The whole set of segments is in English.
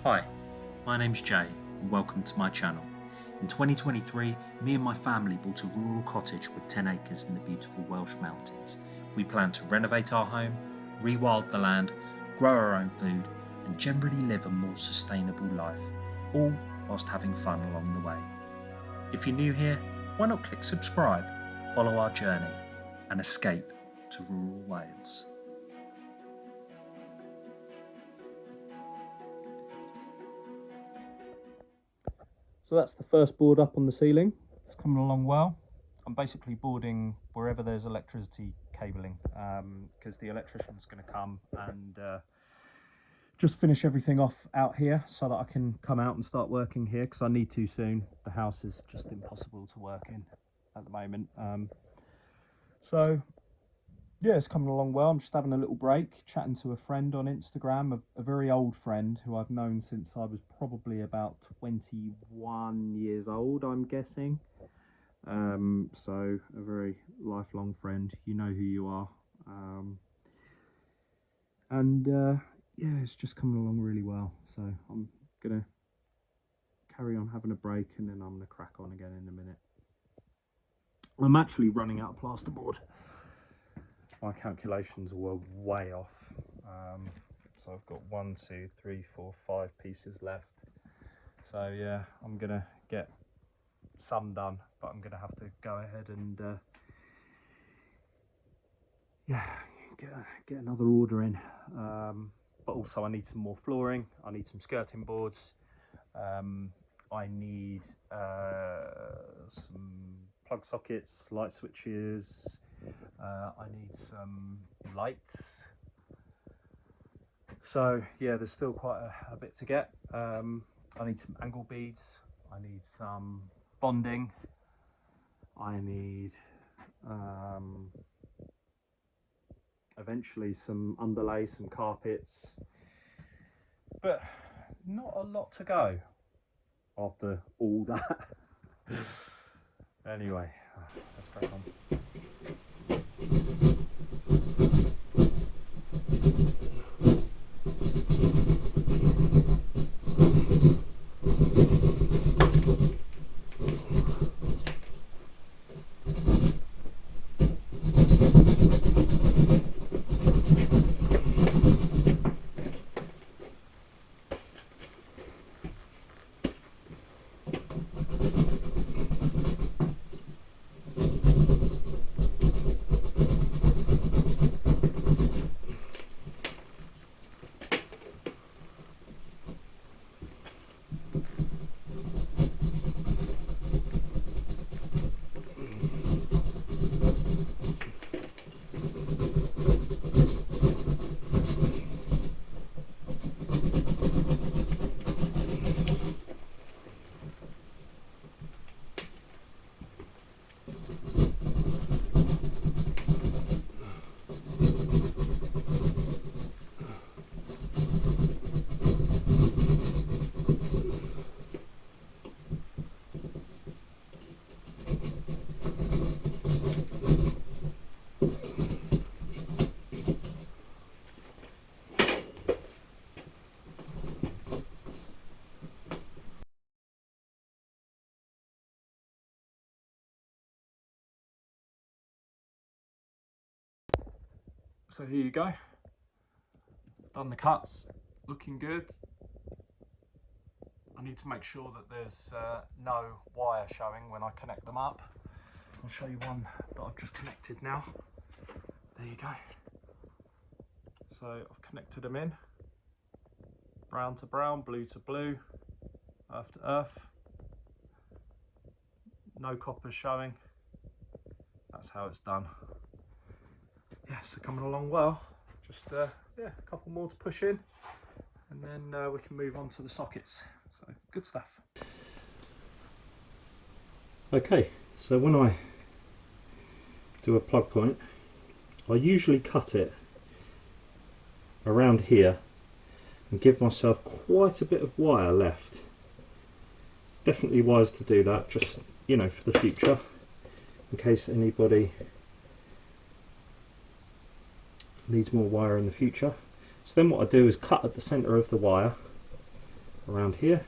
Hi, my name's Jay and welcome to my channel. In 2023, me and my family bought a rural cottage with 10 acres in the beautiful Welsh mountains. We plan to renovate our home, rewild the land, grow our own food and generally live a more sustainable life, all whilst having fun along the way. If you're new here, why not click subscribe, follow our journey and escape to rural Wales. So that's the first board up on the ceiling. It's coming along well. I'm basically boarding wherever there's electricity cabling because the electrician's going to come and just finish everything off out here so that I can come out and start working here because I need to soon. The house is just impossible to work in at the moment. So yeah, it's coming along well. I'm just having a little break, chatting to a friend on Instagram, a very old friend who I've known since I was probably about 21 years old, I'm guessing. So a very lifelong friend, you know who you are. Yeah, it's just coming along really well. So I'm gonna carry on having a break and then I'm gonna crack on again in a minute. I'm actually running out of plasterboard. My calculations were way off. So I've got 1, 2, 3, 4, 5 pieces left. So yeah, I'm gonna get some done, but I'm gonna have to go ahead and yeah, get another order in. But also I need some more flooring. I need some skirting boards. I need some plug sockets, light switches. I need some lights. So yeah, there's still quite a bit to get. I need some angle beads. I need some bonding. I need eventually some underlay, some carpets. But not a lot to go after all that. Anyway, let's crack on. So here you go, done the cuts, looking good. I need to make sure that there's no wire showing when I connect them up. I'll show you one that I've just connected now. There you go. So I've connected them in, brown to brown, blue to blue, earth to earth. No copper showing. That's how it's done. Yeah, so coming along well. Just yeah, a couple more to push in and then we can move on to the sockets. So good stuff. Okay, so when I do a plug point, I usually cut it around here and give myself quite a bit of wire left. It's definitely wise to do that, just, you know, for the future, in case anybody needs more wire in the future. So then what I do is cut at the centre of the wire around here,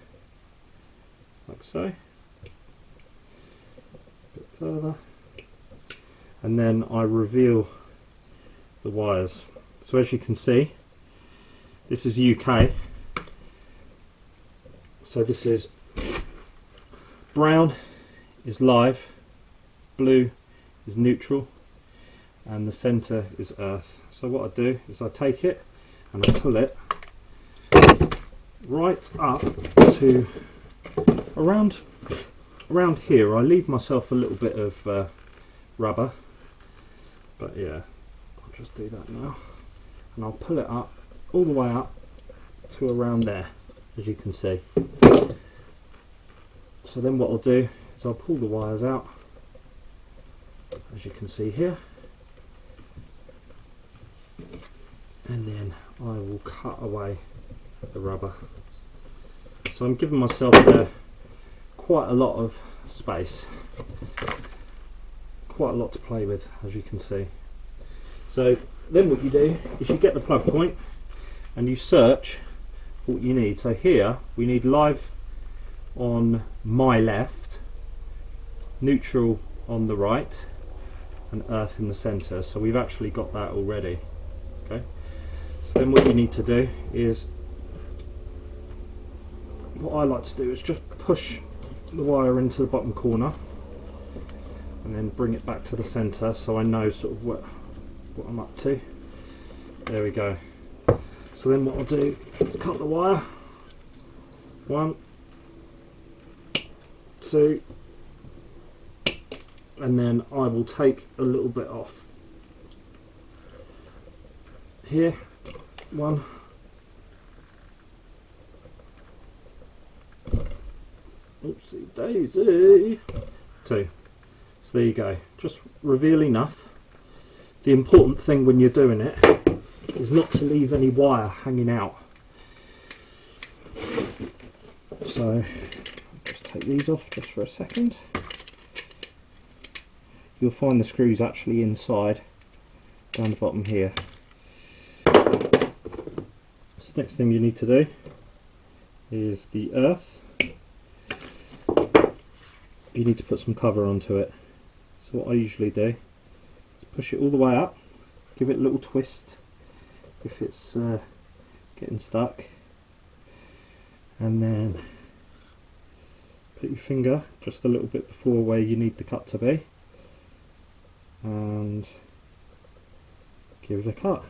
like so, a bit further, and then I reveal the wires. So as you can see, this is UK, so this is brown is live, blue is neutral, and the centre is earth. So what I do is I take it and I pull it right up to around here. I leave myself a little bit of rubber, but yeah, I'll just do that now, and I'll pull it up all the way up to around there, as you can see. So then what I'll do is I'll pull the wires out, as you can see here, and then I will cut away the rubber. So I'm giving myself quite a lot of space, quite a lot to play with, as you can see. So then what you do is you get the plug point and you search for what you need. So here we need live on my left, neutral on the right, and earth in the center. So we've actually got that already. Okay, so then what you need to do is, what I like to do is just push the wire into the bottom corner and then bring it back to the center, so I know sort of what I'm up to. There we go. So then what I'll do is cut the wire. 1, 2, and then I will take a little bit off here. 1, oopsie daisy. 2. So there you go. Just reveal enough. The important thing when you're doing it is not to leave any wire hanging out. So just take these off just for a second. You'll find the screws actually inside down the bottom here. So next thing you need to do is the earth. You need to put some cover onto it. So what I usually do is push it all the way up, give it a little twist if it's getting stuck, and then put your finger just a little bit before where you need the cut to be and give it a cut,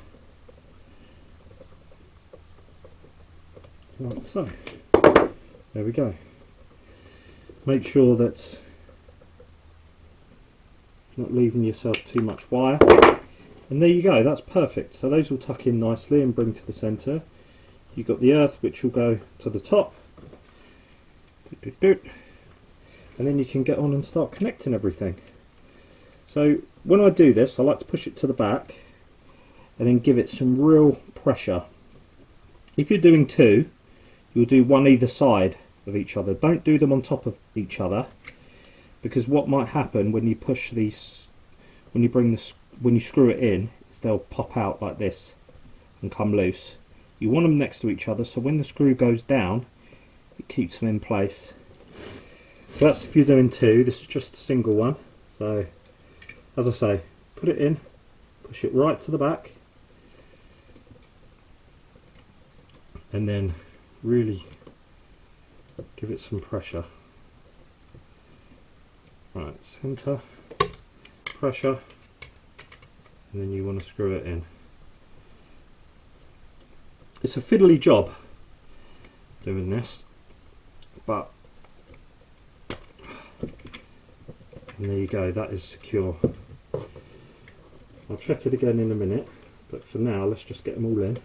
like so. There we go. Make sure that you're not leaving yourself too much wire, and there you go, that's perfect. So those will tuck in nicely and bring to the centre. You've got the earth which will go to the top, and then you can get on and start connecting everything. So when I do this, I like to push it to the back and then give it some real pressure. If you're doing 2, you'll do one either side of each other. Don't do them on top of each other, because what might happen when you push these, when you screw it in, is they'll pop out like this and come loose. You want them next to each other, so when the screw goes down, it keeps them in place. So that's if you're doing 2. This is just a single one. So as I say, put it in, push it right to the back, and then really give it some pressure. Right, centre, pressure, and then you want to screw it in. It's a fiddly job doing this, but and there you go, that is secure. I'll check it again in a minute, but for now let's just get them all in.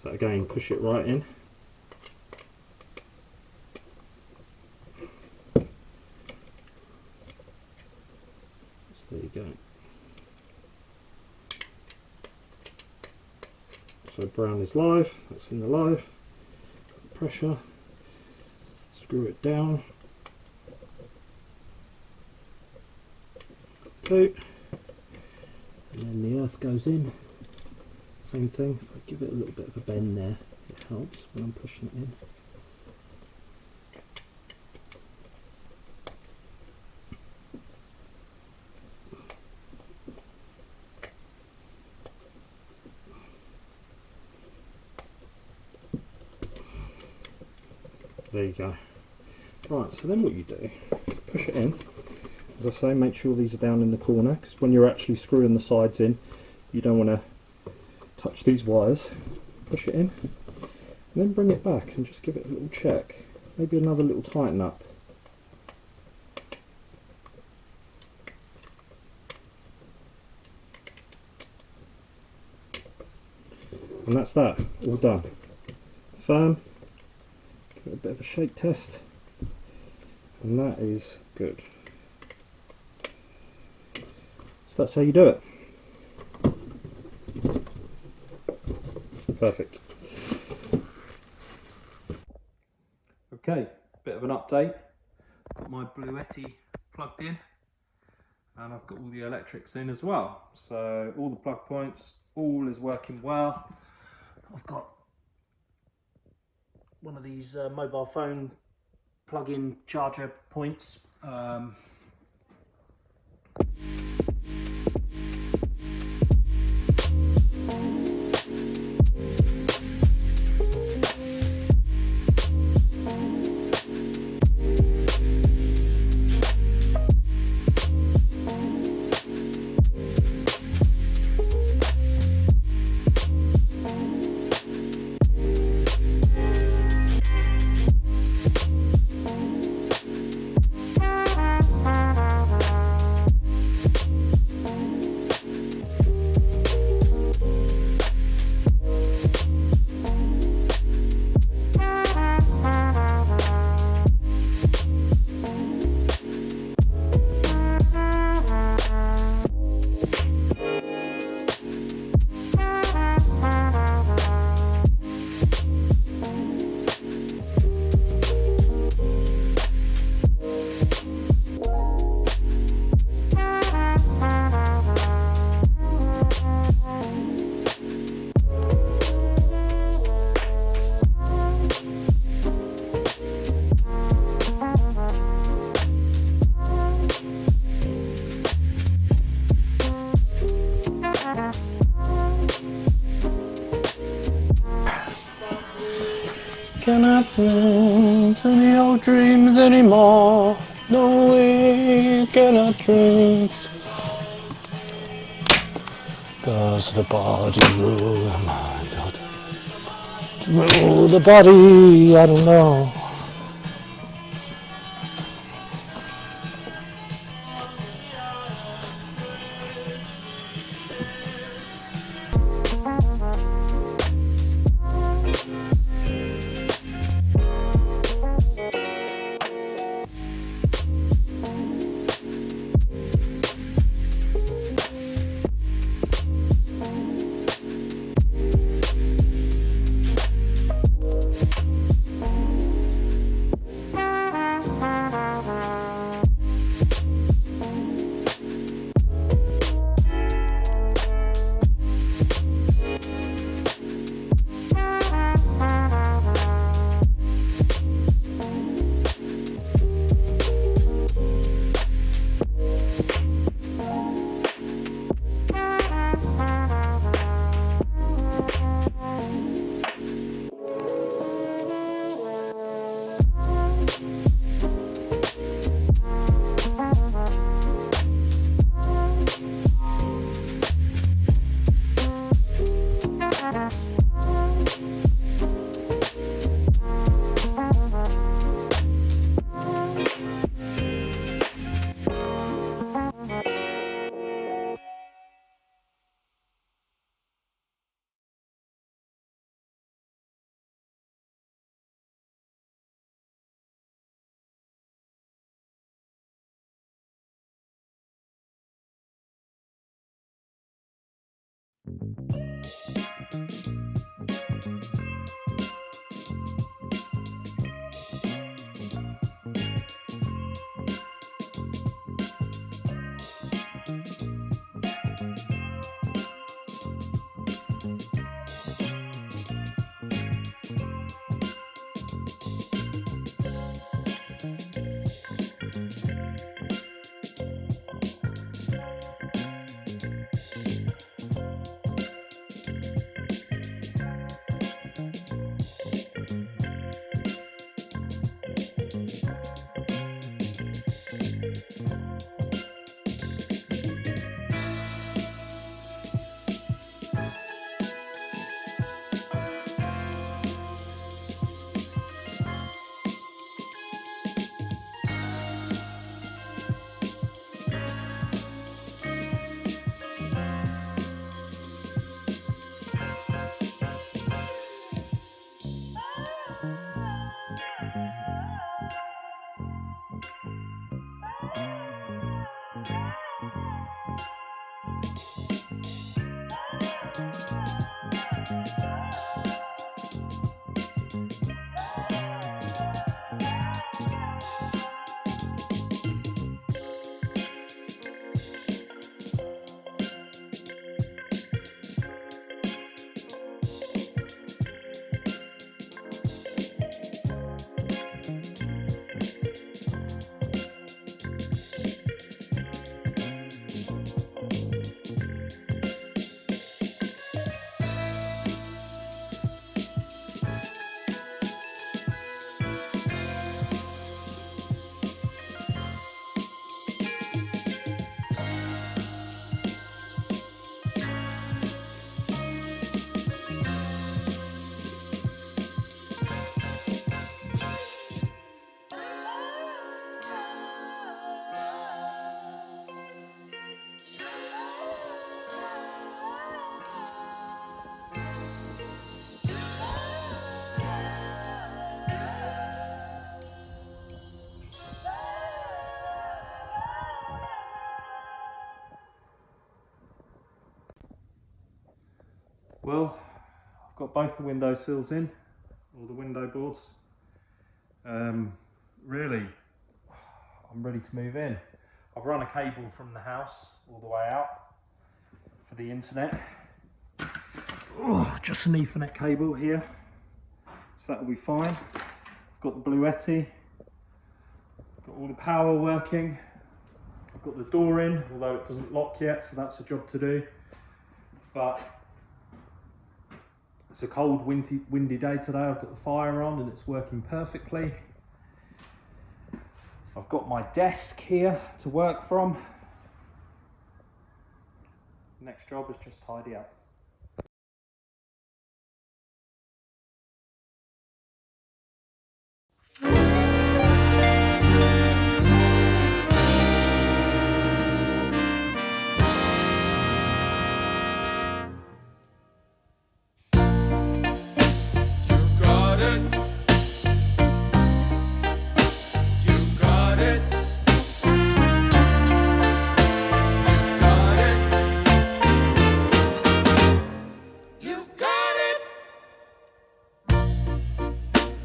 So again, push it right in. So there you go. So brown is live, that's in the live. Pressure, screw it down. 2, and then the earth goes in. Same thing, if I give it a little bit of a bend there, it helps when I'm pushing it in. There you go. Right, so then what you do, push it in. As I say, make sure these are down in the corner, because when you're actually screwing the sides in, you don't want to touch these wires. Push it in, and then bring it back and just give it a little check. Maybe another little tighten up. And that's that, all done. Firm, give it a bit of a shake test, and that is good. So that's how you do it. Perfect. Okay, bit of an update. Got my Bluetti plugged in, and I've got all the electrics in as well. So all the plug points, all is working well. I've got one of these mobile phone plug-in charger points. Cannot dream to the old dreams anymore. No, we cannot dream. Does the body rule the mind? Rule the body, I don't know. Well, I've got both the window sills in, or the window boards. Really, I'm ready to move in. I've run a cable from the house all the way out for the internet. Oh, just an Ethernet cable here, so that'll be fine. I've got the Bluetti, got all the power working. I've got the door in, although it doesn't lock yet, so that's a job to do. But it's a cold, windy day today. I've got the fire on and it's working perfectly. I've got my desk here to work from. Next job is just tidy up.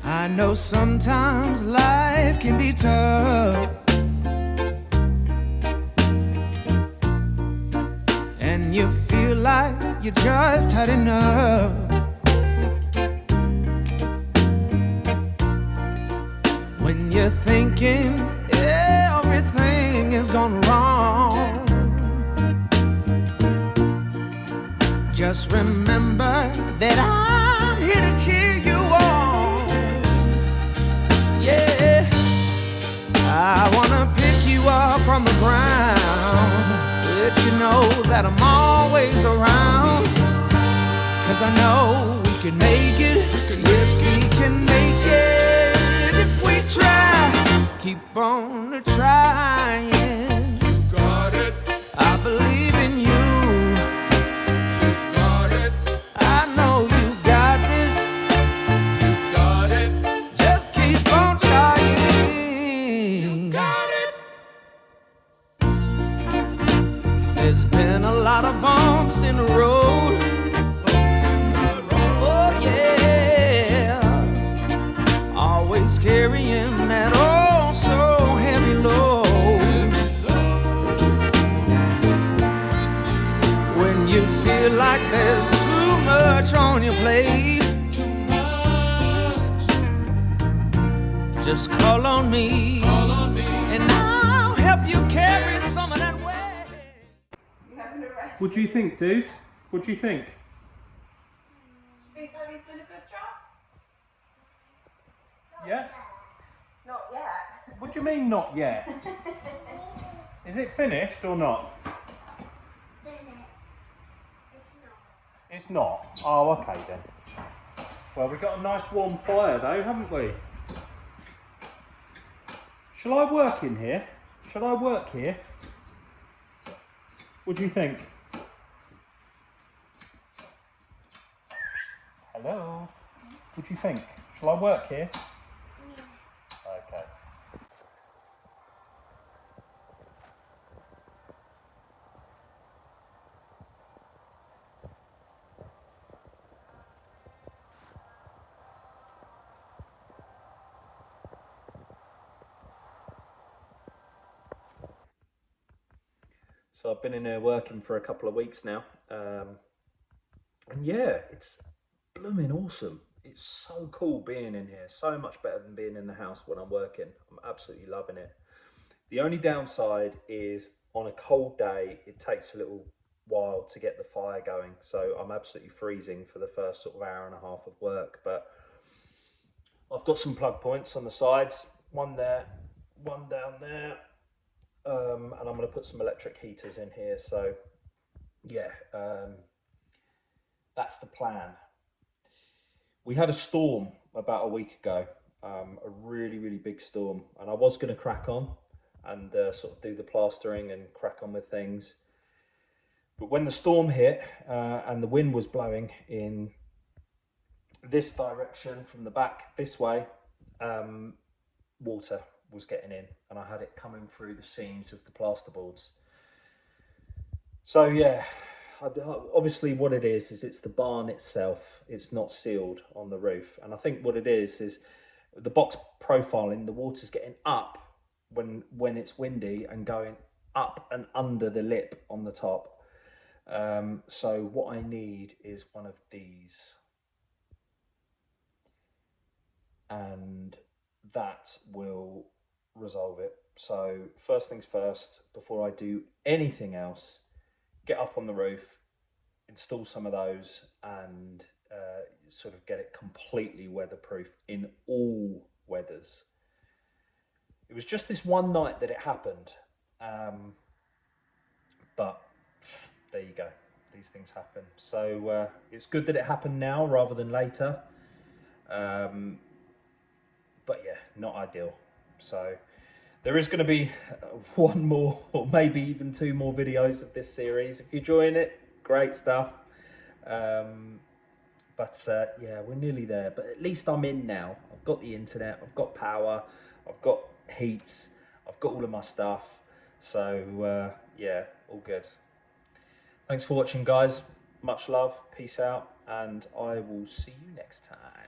I know sometimes life can be tough, and you feel like you just had enough. When you're thinking everything is gone wrong, just remember that I'm here to cheer you on. Yeah, I wanna pick you up from the ground, let you know that I'm always around. 'Cause I know we can make it, yes we can make it if we try. Keep on trying. You got it. I believe in you. You got it. I know you got this. You got it. Just keep on trying. You got it. There's been a lot of bumps in the road. Oh yeah. Always carrying that oh so heavy load. When you feel like there's too much on your plate, just call on me, and I'll help you carry some of that weight. What do you think, dude? What do you think? Think Daddy's done a good job? Yeah? Not yet. What do you mean not yet? Is it finished or not? It's not? Oh, okay then. Well, we've got a nice warm fire though, haven't we? Shall I work in here? Shall I work here? What do you think? Hello? What do you think? Shall I work here? So I've been in here working for a couple of weeks now, and yeah, it's blooming awesome. It's so cool being in here, so much better than being in the house when I'm working. I'm absolutely loving it. The only downside is on a cold day, it takes a little while to get the fire going. So I'm absolutely freezing for the first sort of hour and a half of work, but I've got some plug points on the sides, one there, one down there, and I'm going to put some electric heaters in here. So yeah, that's the plan. We had a storm about a week ago, a really big storm, and I was going to crack on and sort of do the plastering and crack on with things. But when the storm hit and the wind was blowing in this direction from the back this way, water was getting in, and I had it coming through the seams of the plasterboards. So yeah, obviously what it is it's the barn itself. It's not sealed on the roof, and I think what it is the box profiling. The water's getting up when it's windy and going up and under the lip on the top. So what I need is one of these, and that will resolve it. So first things first, before I do anything else, get up on the roof, install some of those, and sort of get it completely weatherproof in all weathers. It was just this one night that it happened, but there you go, these things happen. So it's good that it happened now rather than later, but yeah, not ideal. So there is going to be one more or maybe even two more videos of this series. If you're enjoying it, great stuff. But yeah, we're nearly there, but at least I'm in now. I've got the internet, I've got power, I've got heats, I've got all of my stuff. So yeah, all good. Thanks for watching, guys. Much love, peace out, and I will see you next time.